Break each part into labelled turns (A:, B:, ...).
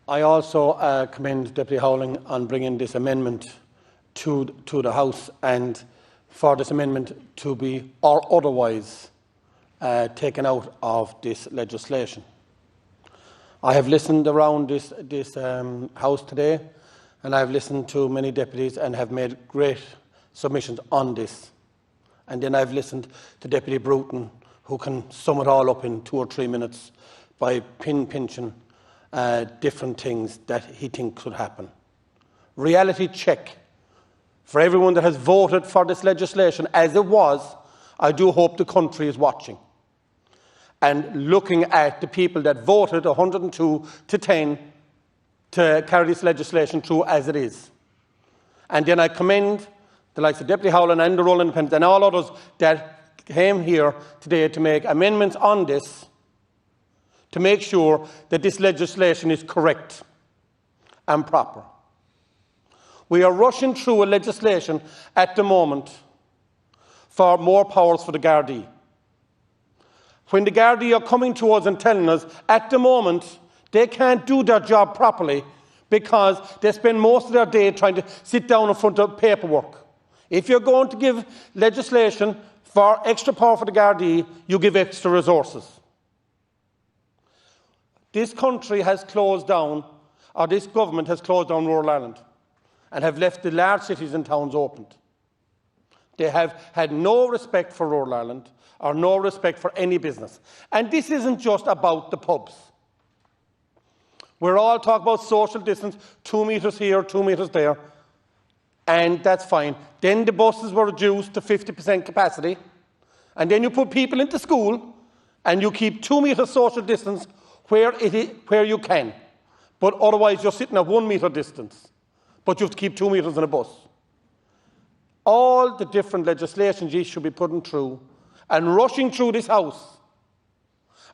A: I also commend Deputy Howling on bringing this amendment to the House, and for this amendment to be or otherwise taken out of this legislation. I have listened around this House today, and I have listened to many deputies and have made great submissions on this. And then I've listened to Deputy Bruton, who can sum it all up in 2 or 3 minutes by pinching different things that he thinks could happen. Reality check. For everyone that has voted for this legislation, as it was, I do hope the country is watching and looking at the people that voted 102 to 10 to carry this legislation through as it is. And then I commend the likes of Deputy Howland and the Rural Independents and all others that came here today to make amendments on this to make sure that this legislation is correct and proper. We are rushing through a legislation at the moment for more powers for the Gardaí. When the Gardaí are coming to us and telling us at the moment they can't do their job properly because they spend most of their day trying to sit down in front of paperwork. If you're going to give legislation for extra power for the Gardaí, you give extra resources. This country has closed down, or this government has closed down rural Ireland and have left the large cities and towns opened. They have had no respect for rural Ireland or no respect for any business. And this isn't just about the pubs. We're all talking about social distance, 2 metres here, 2 metres there, and that's fine. Then the buses were reduced to 50% capacity, and then you put people into school and you keep 2 metres social distance where you can. But otherwise you're sitting at 1 metre distance, but you have to keep 2 metres in a bus. All the different legislations you should be putting through and rushing through this House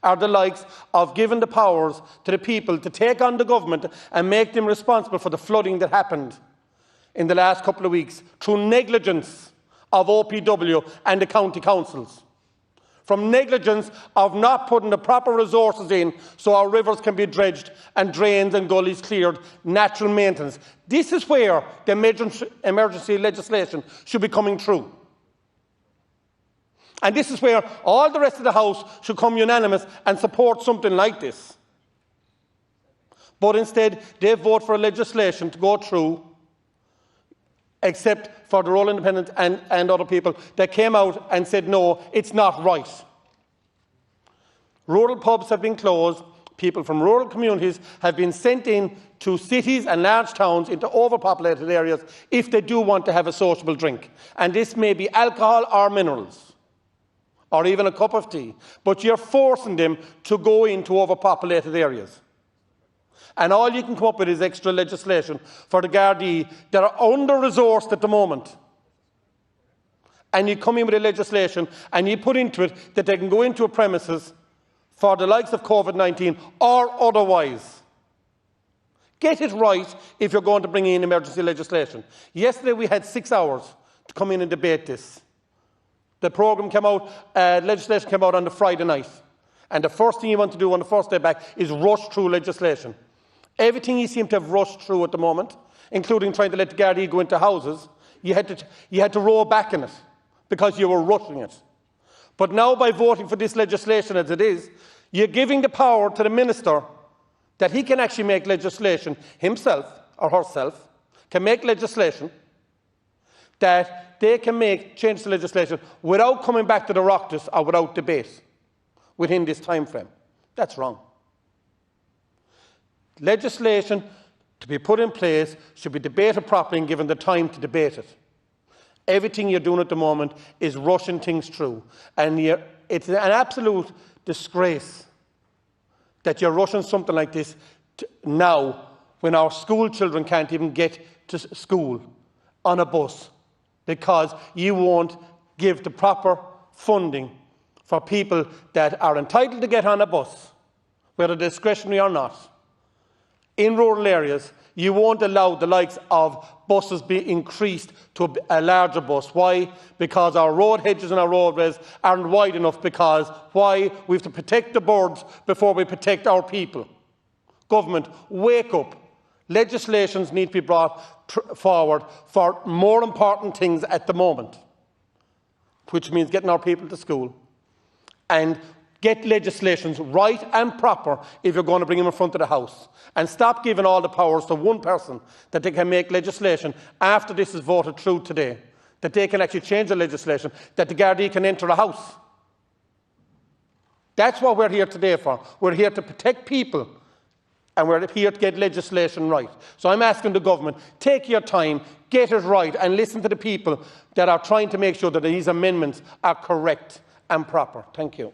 A: are the likes of giving the powers to the people to take on the government and make them responsible for the flooding that happened in the last couple of weeks through negligence of OPW and the county councils. From negligence of not putting the proper resources in so our rivers can be dredged and drains and gullies cleared, natural maintenance. This is where the emergency legislation should be coming through. And this is where all the rest of the House should come unanimous and support something like this. But instead, they vote for a legislation to go through, except for the Rural Independents and other people that came out and said, no, it's not right. Rural pubs have been closed. People from rural communities have been sent in to cities and large towns into overpopulated areas if they do want to have a sociable drink. And this may be alcohol or minerals, or even a cup of tea. But you're forcing them to go into overpopulated areas. And all you can come up with is extra legislation for the Gardaí that are under-resourced at the moment. And you come in with a legislation and you put into it that they can go into a premises for the likes of COVID-19 or otherwise. Get it right if you're going to bring in emergency legislation. Yesterday we had 6 hours to come in and debate this. The programme came out, legislation came out on the Friday night. And the first thing you want to do on the first day back is rush through legislation. Everything you seem to have rushed through at the moment, including trying to let the Gardaí go into houses, you had to roll back in it because you were rushing it. But now, by voting for this legislation as it is, you're giving the power to the minister that he can actually make legislation himself or herself, can make legislation that they can change the legislation without coming back to the Oireachtas or without debate within this time frame. That's wrong. Legislation to be put in place should be debated properly and given the time to debate it. Everything you're doing at the moment is rushing things through. And it's an absolute disgrace that you're rushing something like this now when our school children can't even get to school on a bus because you won't give the proper funding for people that are entitled to get on a bus, whether discretionary or not. In rural areas, you won't allow the likes of buses be increased to a larger bus. Why? Because our road hedges and our roadways aren't wide enough. Because why? We have to protect the birds before we protect our people. Government, wake up. Legislations need to be brought forward for more important things at the moment, which means getting our people to school. And get legislations right and proper if you're going to bring them in front of the House. And stop giving all the powers to one person that they can make legislation after this is voted through today, that they can actually change the legislation, that the Gardaí can enter the House. That's what we're here today for. We're here to protect people, and we're here to get legislation right. So I'm asking the government, take your time, get it right, and listen to the people that are trying to make sure that these amendments are correct and proper. Thank you.